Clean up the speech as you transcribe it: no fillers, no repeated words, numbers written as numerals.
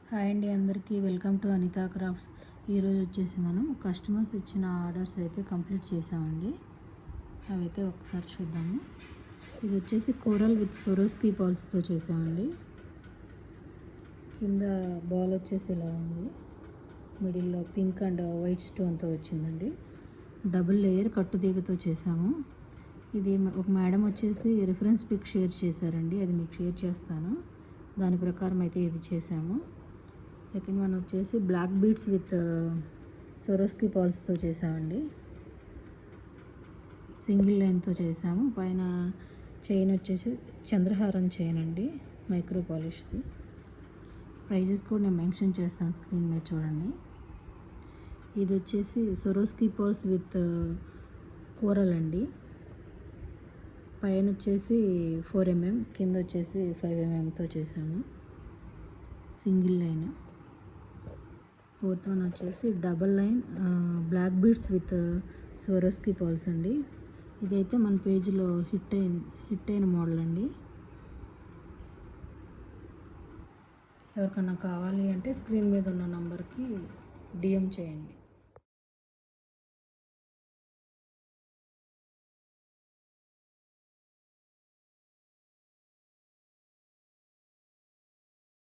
Hi అండి, అందరికీ welcome to Anita crafts. ఈరోజు వచ్చేసి మనం కస్టమర్స్ ఇచ్చిన ఆర్డర్స్ అయితే కంప్లీట్ చేసామండి. అవైతే ఒకసారి చూద్దాము. ఇది వచ్చేసి కోరల్ విత్ సొరోస్కీ బాల్స్తో చేసామండి. కింద బాల్ వచ్చేసి ఇలా ఉంది, మిడిల్లో పింక్ అండ్ వైట్ స్టోన్తో వచ్చిందండి. డబుల్ లేయర్ కట్టుతీగతో చేసాము. ఇది ఒక మేడం వచ్చేసి రిఫరెన్స్ పిక్ షేర్ చేశారండి, అది మీకు షేర్ చేస్తాను. దాని ప్రకారం అయితే ఇది చేసాము. సెకండ్ వన్ వచ్చేసి బ్లాక్ బీడ్స్ విత్ సొరోస్కీ బాల్స్తో చేసామండి. సింగిల్ లైన్తో చేసాము. పైన చైన్ వచ్చేసి చంద్రహారం చైన్ అండి, మైక్రో పాలిష్ది. ప్రైజెస్ కూడా నేను మెన్షన్ చేస్తాను, స్క్రీన్ మీద చూడండి. ఇది వచ్చేసి సొరోస్కీ బాల్స్ విత్ కోరల్ అండి. పైన వచ్చేసి 4 mm, కింద వచ్చేసి 5 mmతో చేసాము. Single line. ఫోర్త్ వన్ వచ్చేసి double line black beads with Swarovski balls అండి. ఇదైతే మన పేజీలో హిట్ అయిన మోడల్ అండి. ఎవరికన్నా కావాలి అంటే స్క్రీన్ మీద ఉన్న నంబర్కి DM చేయండి.